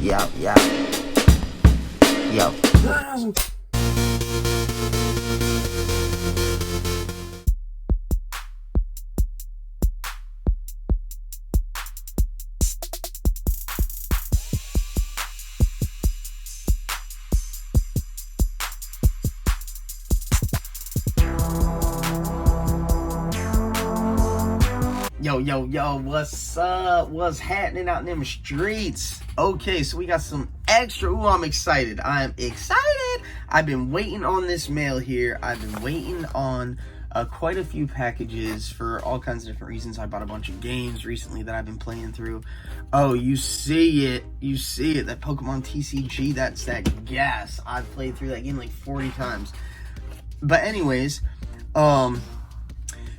Yo. Yo, what's up? What's happening out in them streets? Okay, so we got some extra. Ooh, I'm excited. I'm excited. I've been waiting on this mail here. I've been waiting on quite a few packages for all kinds of different reasons. I bought a bunch of games recently that I've been playing through. Oh, you see it. You see it. That Pokemon TCG, that's that gas. I've played through that game like 40 times. But anyways,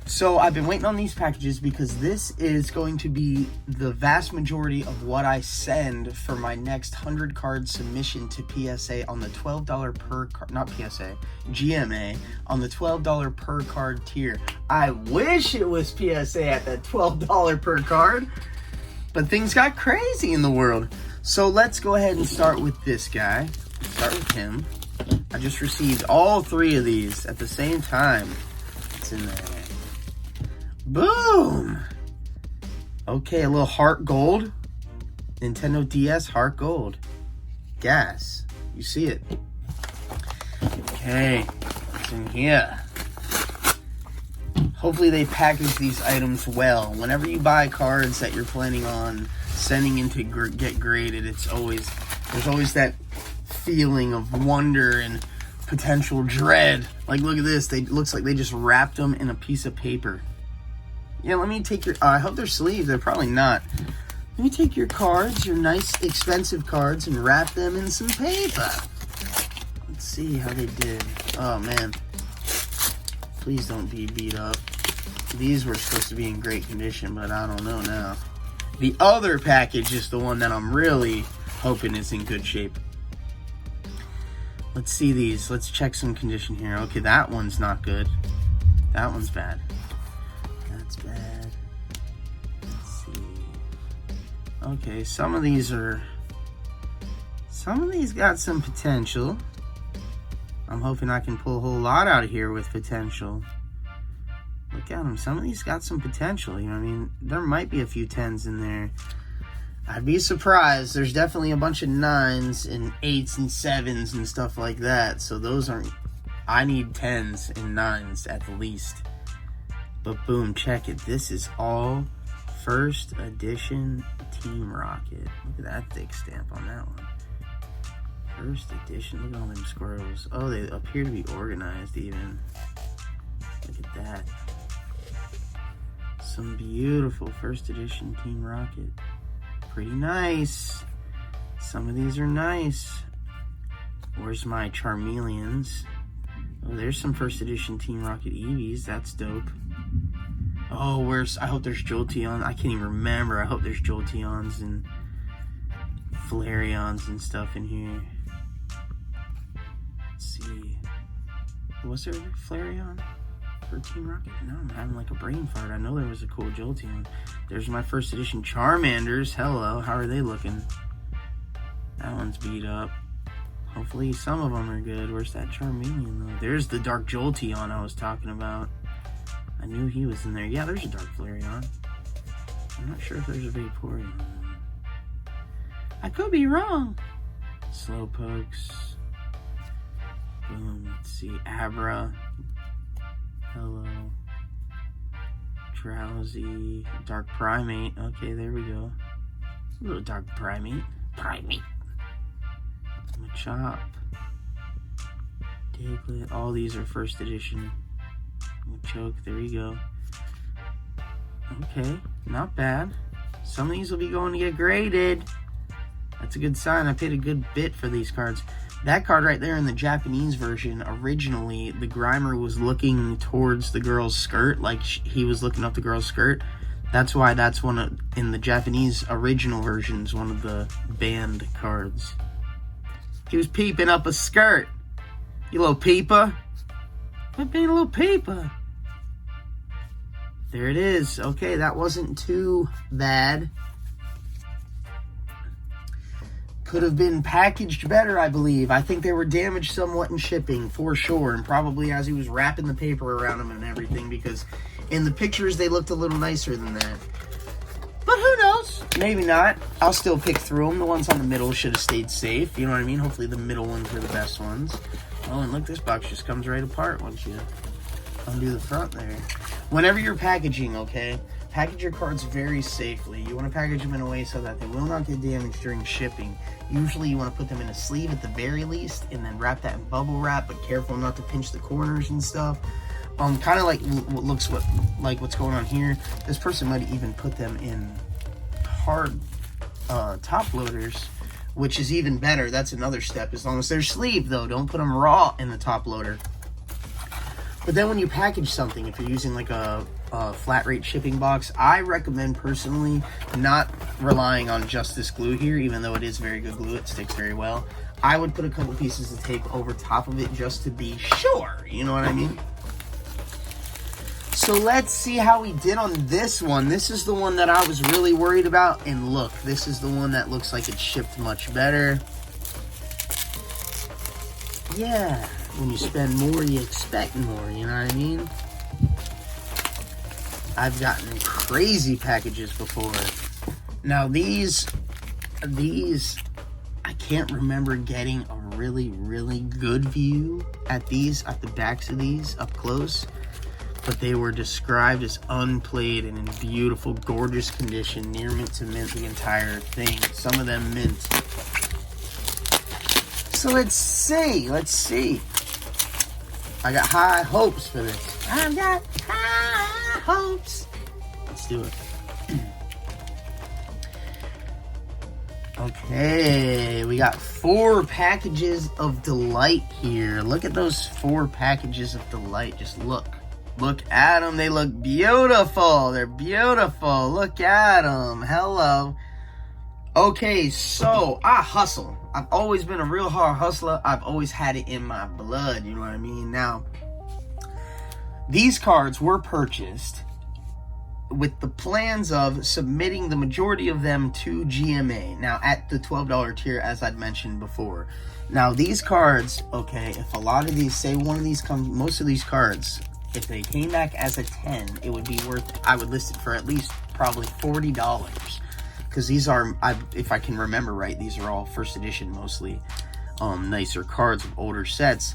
so I've been waiting on these packages because this is going to be the vast majority of what I send for my next 100 card submission to PSA on the $12 per card, not PSA, GMA, on the $12 per card tier. I wish it was PSA at that $12 per card, but things got crazy in the world. So let's go ahead and start with this guy. Start with him. I just received all three of these at the same time. It's in there. Boom! Okay, a little heart gold. Nintendo DS heart gold. Gas. You see it. Okay, what's in here? Hopefully they package these items well. Whenever you buy cards that you're planning on sending in to get graded, there's always that feeling of wonder and potential dread. Like, look at this. Looks like they just wrapped them in a piece of paper. Yeah, let me take your... I hope they're sleeved. They're probably not. Let me take your cards, your nice, expensive cards, and wrap them in some paper. Let's see how they did. Oh, man. Please don't be beat up. These were supposed to be in great condition, but I don't know now. The other package is the one that I'm really hoping is in good shape. Let's see these. Let's check some condition here. Okay, that one's not good. That one's bad. Bad. Let's see. Okay, some of these got some potential. I'm hoping I can pull a whole lot out of here with potential. Look at them. Some of these got some potential. You know what I mean? There might be a few 10s in there. I'd be surprised. There's definitely a bunch of 9s and 8s and 7s and stuff like that. So those aren't... I need 10s and 9s at the least. But boom, check it. This is all first edition Team Rocket. Look at that thick stamp on that one. First edition. Look at all them squirrels. Oh, they appear to be organized even. Look at that. Some beautiful first edition Team Rocket. Pretty nice. Some of these are nice. Where's my Charmeleons? Oh, there's some first edition Team Rocket Eevees. That's dope. Oh, I hope there's Jolteon. I can't even remember. I hope there's Jolteons and Flareons and stuff in here. Let's see. Was there a Flareon for Team Rocket? No, I'm having like a brain fart. I know there was a cool Jolteon. There's my first edition Charmanders. Hello, how are they looking? That one's beat up. Hopefully some of them are good. Where's that Charmeleon though? There's the Dark Jolteon I was talking about. I knew he was in there. Yeah, there's a Dark Flareon. I'm not sure if there's a Vaporeon. I could be wrong. Slowpokes. Boom. Let's see. Abra. Hello. Drowsy. Dark Primate. Okay, there we go. A little Dark Primate. Machop. Diglett. All these are first edition. Choke, there you go. Okay, not bad. Some of these will be going to get graded. That's a good sign. I paid a good bit for these cards. That card right there in the Japanese version, originally, the Grimer was looking towards the girl's skirt, like he was looking up the girl's skirt. That's why that's in the Japanese original versions, one of the banned cards. He was peeping up a skirt. You little peeper. Quit being a little peeper. There it is. Okay, that wasn't too bad. could have been packaged better, I believe. I think they were damaged somewhat in shipping, for sure, and probably as he was wrapping the paper around them and everything, because in the pictures they looked a little nicer than that. But who knows? Maybe not. I'll still pick through them. The ones on the middle should have stayed safe. You know what I mean? Hopefully the middle ones were the best ones. Oh, and look, this box just comes right apart once you undo the front there. Whenever you're packaging, okay, package your cards very safely. You want to package them in a way so that they will not get damaged during shipping. Usually you want to put them in a sleeve at the very least and then wrap that in bubble wrap, but careful not to pinch the corners and stuff. Kind of like what looks like what's going on here. This person might even put them in hard top loaders, which is even better. That's another step. As long as they're sleeved, though, don't put them raw in the top loader. But then when you package something, if you're using like a flat rate shipping box, I recommend personally not relying on just this glue here, even though it is very good glue. It sticks very well. I would put a couple pieces of tape over top of it just to be sure. You know what I mean? So let's see how we did on this one. This is the one that I was really worried about. And look, this is the one that looks like it shipped much better. Yeah, when you spend more, you expect more, you know what I mean? I've gotten crazy packages before. Now these, I can't remember getting a really, really good view at these, at the backs of these up close. But they were described as unplayed and in beautiful, gorgeous condition, near mint to mint, the entire thing. Some of them mint. So let's see. I got high hopes for this. I've got high hopes. Let's do it. Okay, we got 4 packages of delight here. Look at those 4 packages of delight. Just look. Look at them. They look beautiful. They're beautiful. Look at them. Hello. Okay, so I hustle. I've always been a real hard hustler. I've always had it in my blood. You know what I mean? Now, these cards were purchased with the plans of submitting the majority of them to GMA. Now, at the $12 tier, as I'd mentioned before. Now, these cards, okay, if a lot of these, say one of these comes, most of these cards, if they came back as a 10, it would be worth, I would list it for at least probably $40. Because these are, if I can remember right, these are all first edition mostly. Nicer cards of older sets.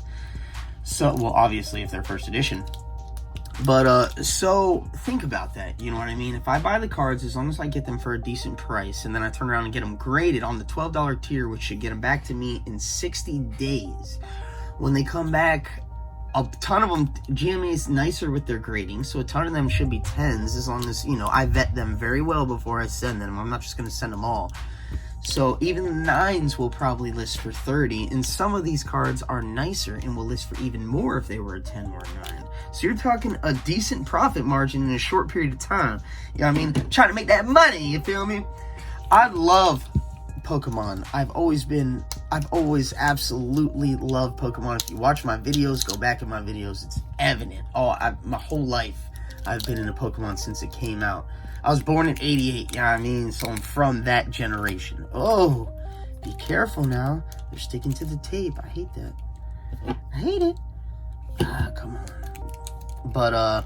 So, well, obviously if they're first edition. But, so, think about that, you know what I mean? If I buy the cards, as long as I get them for a decent price, and then I turn around and get them graded on the $12 tier, which should get them back to me in 60 days. When they come back, a ton of them, GMA is nicer with their grading, so a ton of them should be 10s, as long as, you know, I vet them very well before I send them. I'm not just going to send them all. So even the 9s will probably list for 30, and some of these cards are nicer and will list for even more if they were a 10 or a 9. So you're talking a decent profit margin in a short period of time. You know what I mean? Trying to make that money, you feel me? I love Pokemon. I've always absolutely loved Pokemon. If you watch my videos, go back in my videos, it's evident. My whole life, I've been into Pokemon since it came out. I was born in 88, you know what I mean? So I'm from that generation. Oh, be careful now. They're sticking to the tape. I hate that. I hate it. Ah, come on. But,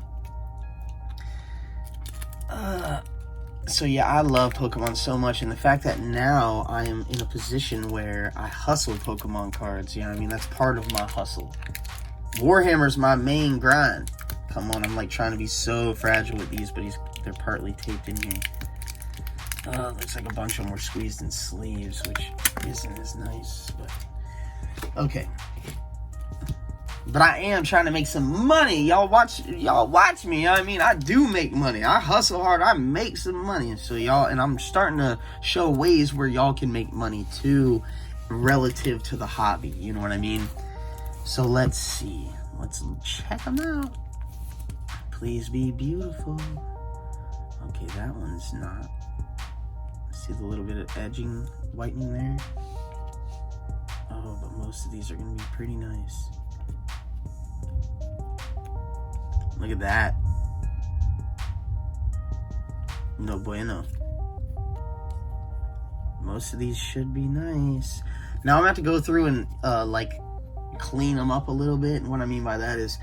so yeah, I love Pokemon so much, and the fact that now I am in a position where I hustle Pokemon cards, you know what I mean? That's part of my hustle. Warhammer's my main grind. Come on, I'm like trying to be so fragile with these, but they're partly taped in here. Looks like a bunch of them were squeezed in sleeves, which isn't as nice, but okay. But I am trying to make some money. Y'all watch me. You know what I mean? I do make money. I hustle hard. I make some money. So y'all, and I'm starting to show ways where y'all can make money too, relative to the hobby. You know what I mean? So let's see. Let's check them out. Please be beautiful. Okay, that one's not. See the little bit of edging, whitening there? Oh, but most of these are going to be pretty nice. Look at that. No bueno. most of these should be nice. Now I'm going to have to go through and like clean them up a little bit. And what I mean by that is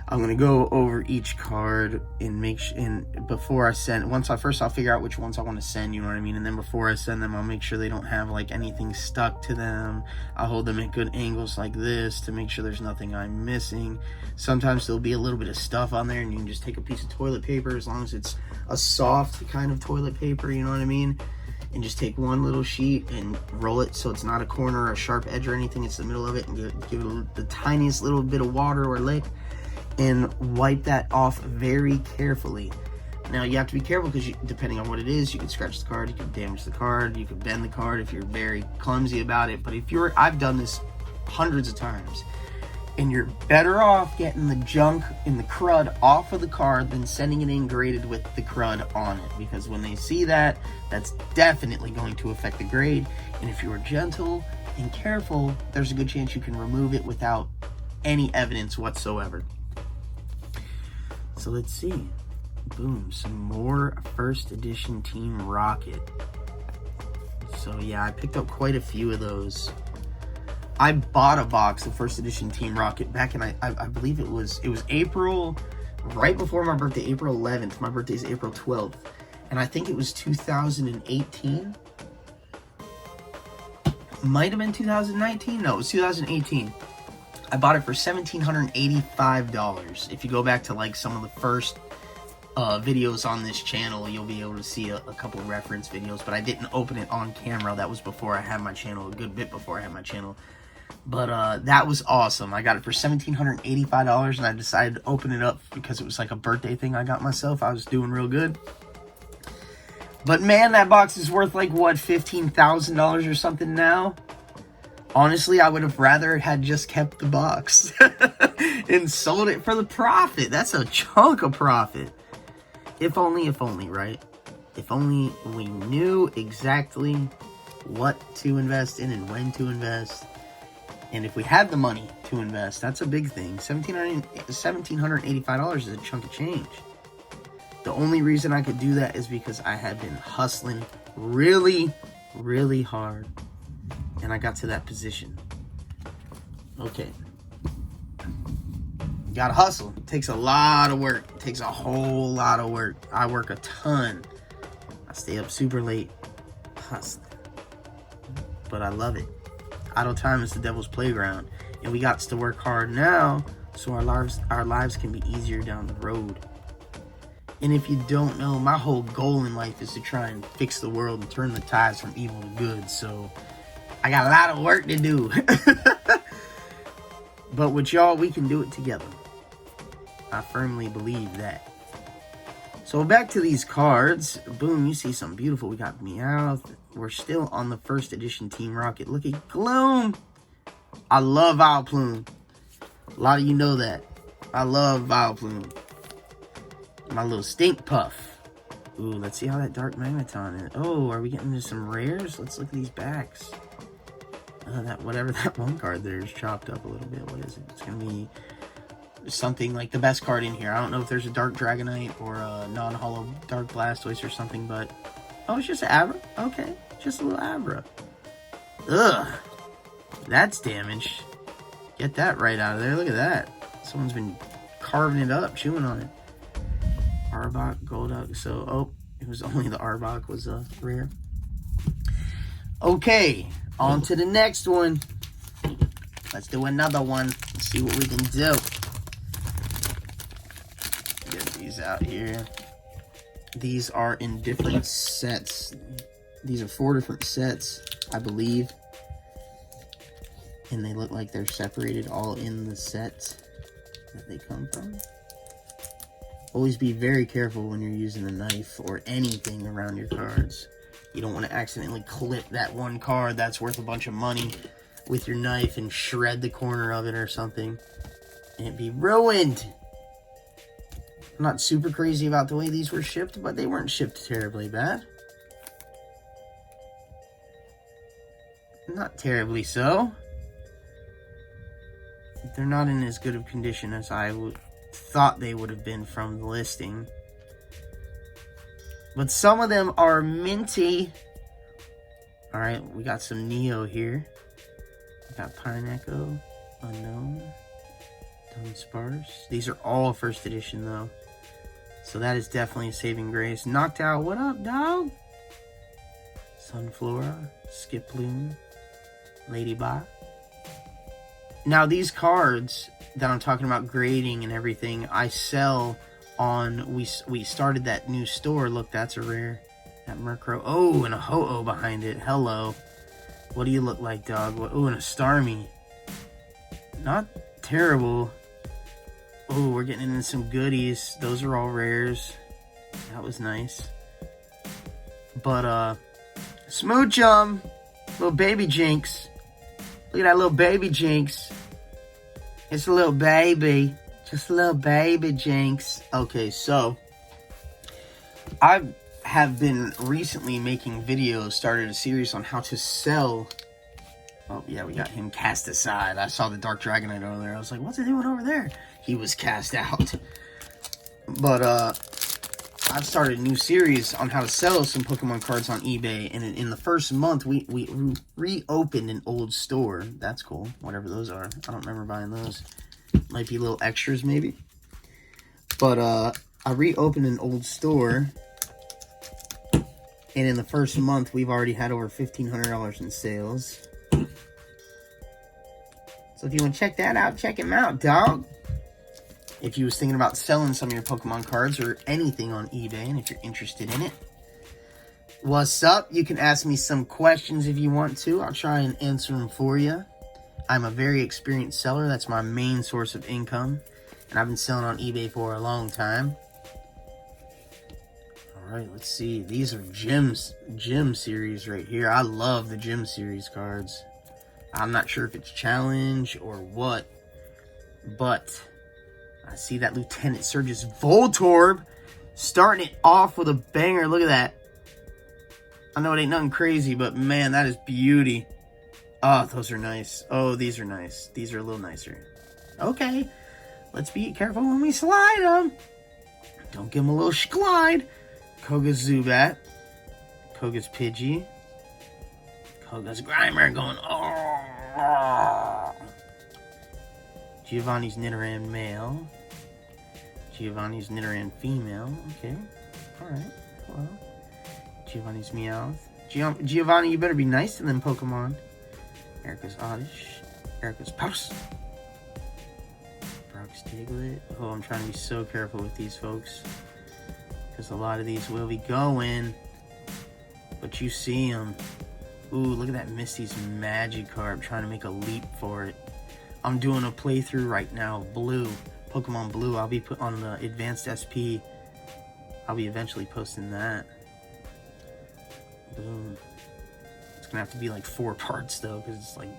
I'm going to go over each card and make sure, and before I send, I'll figure out which ones I want to send, you know what I mean? And then before I send them, I'll make sure they don't have like anything stuck to them. I'll hold them at good angles like this to make sure there's nothing I'm missing. Sometimes there'll be a little bit of stuff on there and you can just take a piece of toilet paper, as long as it's a soft kind of toilet paper, you know what I mean? And just take one little sheet and roll it so it's not a corner or a sharp edge or anything. It's the middle of it, and give it the tiniest little bit of water or lick and wipe that off very carefully. Now you have to be careful because depending on what it is, you can scratch the card, you can damage the card, you can bend the card if you're very clumsy about it. But I've done this hundreds of times, and you're better off getting the junk and the crud off of the card than sending it in graded with the crud on it, because when they see that, that's definitely going to affect the grade. And if you're gentle and careful, there's a good chance you can remove it without any evidence whatsoever. So let's see. Boom, some more first edition Team Rocket. So yeah, I picked up quite a few of those. I bought a box of first edition Team Rocket back in, I believe it was April, right before my birthday, April 11th. My birthday is April 12th. And I think it was 2018. Might have been 2019. No, it was 2018. I bought it for $1,785. If you go back to like some of the first videos on this channel, you'll be able to see a couple of reference videos. But I didn't open it on camera. That was before I had my channel, a good bit before I had my channel. But that was awesome. I got it for $1,785, and I decided to open it up because it was like a birthday thing I got myself. I was doing real good. But man, that box is worth like, what, $15,000 or something now? Honestly, I would have rather it had just kept the box and sold it for the profit. That's a chunk of profit. If only, right? If only we knew exactly what to invest in and when to invest. And if we had the money to invest, that's a big thing. $1,785 is a chunk of change. The only reason I could do that is because I had been hustling really, really hard. And I got to that position. Okay. Gotta hustle. It takes a lot of work. It takes a whole lot of work. I work a ton. I stay up super late hustling. But I love it. Idle time is the devil's playground. And we got to work hard now so our lives can be easier down the road. And if you don't know, my whole goal in life is to try and fix the world and turn the tides from evil to good. So I got a lot of work to do. But with y'all, we can do it together. I firmly believe that. So back to these cards. Boom, you see something beautiful. We got Meowth. We're still on the first edition Team Rocket. Look at Gloom. I love Vileplume. A lot of you know that. I love Vileplume. My little Stink Puff. Ooh, let's see how that Dark Magneton is. Oh, are we getting into some rares? Let's look at these backs. Whatever that one card there is chopped up a little bit. What is it? It's going to be something like the best card in here. I don't know if there's a Dark Dragonite or a non-hollow Dark Blastoise or something, but... Oh, it's just an Abra? Okay, just a little Abra. Ugh. That's damaged. Get that right out of there. Look at that. Someone's been carving it up, chewing on it. Arbok, Golduck. So, oh, it was only the Arbok was rare. Okay, on to the next one. Let's do another one. Let's see what we can do. Get these out here. These are in different sets. These are 4 different sets, I believe. And they look like they're separated all in the set that they come from. Always be very careful when you're using a knife or anything around your cards. You don't want to accidentally clip that one card that's worth a bunch of money with your knife and shred the corner of it or something. And it'd be ruined. I'm not super crazy about the way these were shipped, but they weren't shipped terribly bad. Not terribly so. They're not in as good of condition as I thought they would have been from the listing. But some of them are minty. Alright, we got some Neo here. We got Pineapple, Unknown, Dunsparce. These are all first edition though. So that is definitely a saving grace. Knocked Out, what up, dog? Sunflora, Skiploom, Ladybot. Now these cards that I'm talking about grading and everything, I sell on, we started that new store. Look, that's a rare. That Murkrow. Oh, and a Ho-Oh behind it. Hello. What do you look like, dog? Oh, and a Starmie. Not terrible. Oh, we're getting into some goodies. Those are all rares. That was nice. But, Smoochum. Little baby Jinx. Look at that little baby Jinx. It's a little baby. Just a little baby Jinx. Okay, so I have been recently making videos, started a series on how to sell. Oh yeah, we got him cast aside. I saw the Dark Dragonite over there. I was like, what's he doing over there? He was cast out. But I've started a new series on how to sell some Pokemon cards on eBay, and in the first month we reopened an old store. That's cool, whatever those are. I don't remember buying those. Might be little extras maybe. But I reopened an old store, and in the first month we've already had over $1,500 in sales. So if you want to check that out, check him out, dog. If you was thinking about selling some of your Pokemon cards or anything on eBay, and if you're interested in it, what's up? You can ask me some questions if you want to. I'll try and answer them for you. I'm a very experienced seller. That's my main source of income. And I've been selling on eBay for a long time. Alright, let's see. These are gym series right here. I love the gym series cards. I'm not sure if it's challenge or what, but I see that Lieutenant Surge's Voltorb starting it off with a banger. Look at that. I know it ain't nothing crazy, but man, that is beauty. Oh, those are nice. Oh, these are nice. These are a little nicer. Okay, let's be careful when we slide them. Don't give them a little glide. Koga's Zubat. Koga's Pidgey. Koga's Grimer going, oh. Giovanni's Nidoran male. Giovanni's Nidoran female. Okay. Alright. Well. Giovanni's Meowth. Giovanni, you better be nice to them Pokemon. Erica's Oddish. Erica's Pouse. Brock's Diglett. Oh, I'm trying to be so careful with these folks, because a lot of these will be going. But you see them. Ooh, look at that Misty's Magikarp trying to make a leap for it. I'm doing a playthrough right now of Blue, Pokemon Blue. I'll be put on the Advanced SP. I'll be eventually posting that. Boom. It's gonna have to be like 4 parts though, because it's like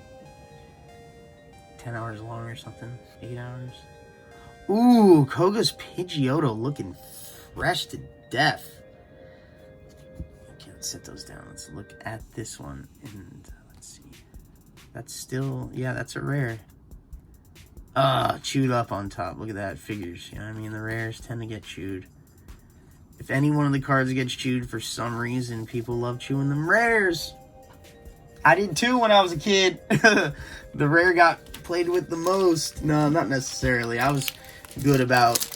10 hours long or something. 8 hours. Ooh, Koga's Pidgeotto looking fresh to death. Set those down. Let's look at this one, and let's see. That's still, yeah, that's a rare. Chewed up on top. Look at that. Figures, you know what I mean? The rares tend to get chewed. If any one of the cards gets chewed for some reason, people love chewing them rares. I did too when I was a kid. The rare got played with the most. No, not necessarily. I was good about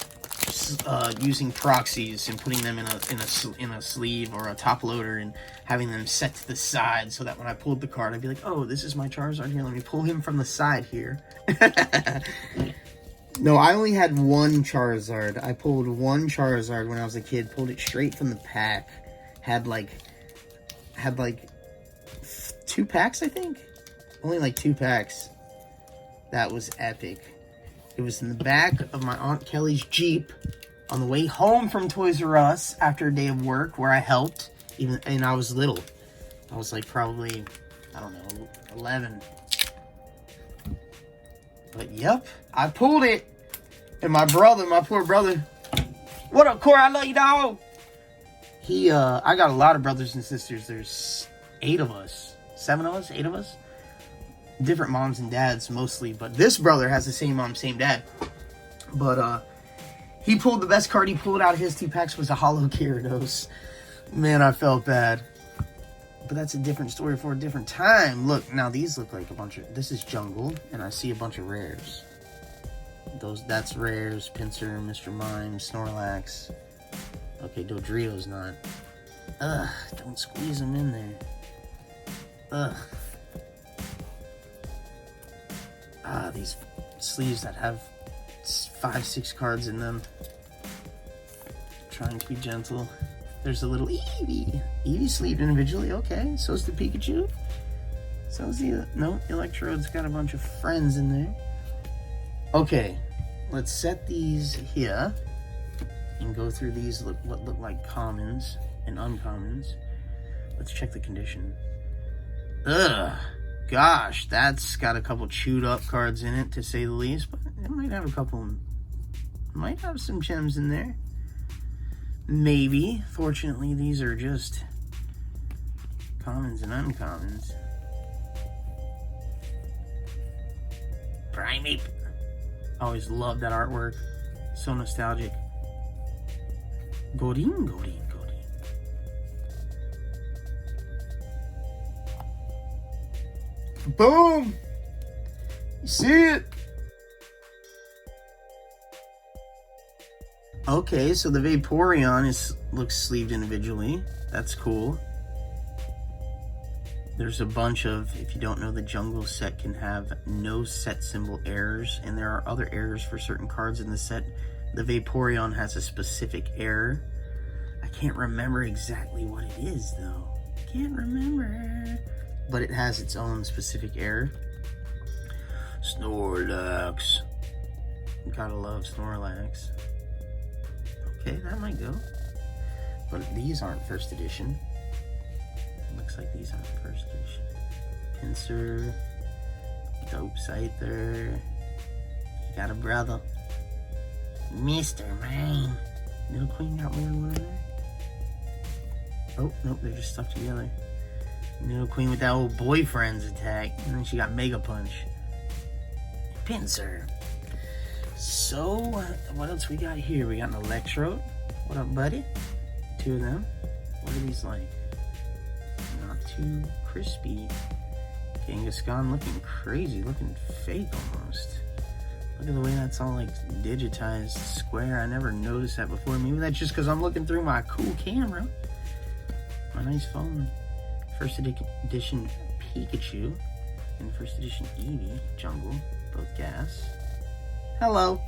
using proxies and putting them in a sleeve or a top loader and having them set to the side, so that when I pulled the card, I'd be like, oh, this is my Charizard here. Let me pull him from the side here. No, I only had one Charizard. I pulled one Charizard when I was a kid. Pulled it straight from the pack. Had like 2 packs, I think. Only like 2 packs. That was epic. It was in the back of my Aunt Kelly's Jeep on the way home from Toys R Us after a day of work where I helped. And I was little. I was like probably, I don't know, 11. But yep, I pulled it. And my brother, my poor brother. What up, Corey? I love you, dog. I got a lot of brothers and sisters. There's 8 of us. 7 of us? 8 of us? Different moms and dads mostly, but this brother has the same mom, same dad. But he pulled the best card he pulled out of his 2 packs was a Hollow Gyarados. Man, I felt bad. But that's a different story for a different time. Look, now these look like a bunch of... This is jungle, and I see a bunch of rares. That's rares, Pinsir, Mr. Mime, Snorlax. Okay, Dodrio's not. Ugh, don't squeeze them in there. Ugh. Ah, these sleeves that have 5-6 cards in them. Trying to be gentle. There's a little Eevee. Eevee sleeved individually, okay. So's the Pikachu. So's the... No, Electrode's got a bunch of friends in there. Okay, let's set these here. And go through these, what look like commons and uncommons. Let's check the condition. Ugh. Gosh, that's got a couple chewed up cards in it, to say the least. But it might have a couple... Might have some gems in there. Maybe. Fortunately, these are just commons and uncommons. Primeape. Always loved that artwork. So nostalgic. Godin. Boom! You see it? Okay, so the Vaporeon looks sleeved individually. That's cool. There's a bunch of, if you don't know, the jungle set can have no set symbol errors, and there are other errors for certain cards in the set. The Vaporeon has a specific error. I can't remember exactly what it is, though. Can't remember. But it has its own specific error. Snorlax. Gotta love Snorlax. Okay, that might go. But these aren't first edition. Looks like these aren't first edition. Pinsir. Dope Scyther. You got a brother. Mr. Mime. Little Queen got one there. Oh, nope, they're just stuck together. Little Queen with that old boyfriend's attack. And then she got Mega Punch. Pinsir. So, what else we got here? We got an Electrode. What up, buddy? 2 of them. What are these like? Not too crispy. Kangaskhan looking crazy, looking fake almost. Look at the way that's all like digitized square. I never noticed that before. Maybe that's just because I'm looking through my cool camera. My nice phone. First edition Pikachu and first edition Eevee, Jungle, both gas. Hello.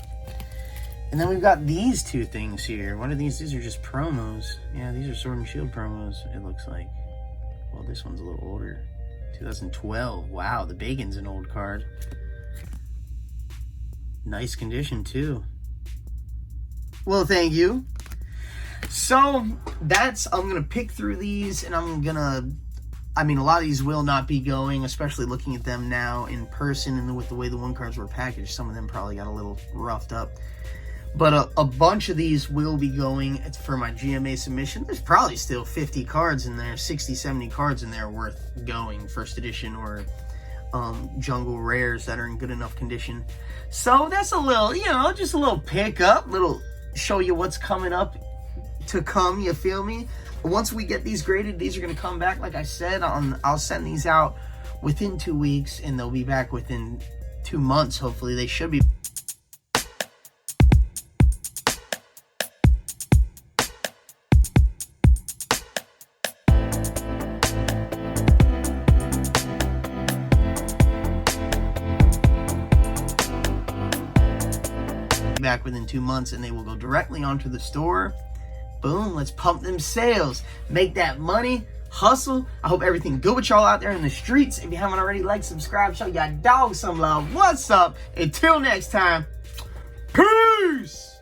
And then we've got these 2 things here. What are these? These are just promos. Yeah, these are Sword and Shield promos, it looks like. Well, this one's a little older. 2012. Wow, the Bacon's an old card. Nice condition, too. Well, thank you. So, I'm going to pick through these, and I'm going to... I mean, a lot of these will not be going, especially looking at them now in person and with the way the 1 cards were packaged. Some of them probably got a little roughed up. But a bunch of these will be going. It's for my GMA submission. There's probably still 50 cards in there, 60, 70 cards in there worth going, first edition or jungle rares that are in good enough condition. So that's a little, just a little pickup, little show you what's coming up to come, you feel me? Once we get these graded, these are going to come back, like I said, I'll send these out within 2 weeks, and they'll be back within 2 months, hopefully. They should be. Back within 2 months, and they will go directly onto the store. Boom, let's pump them sales, make that money, hustle. I hope everything good with y'all out there in the streets. If you haven't already, like, subscribe, show your dog some love. What's up? Until next time, peace.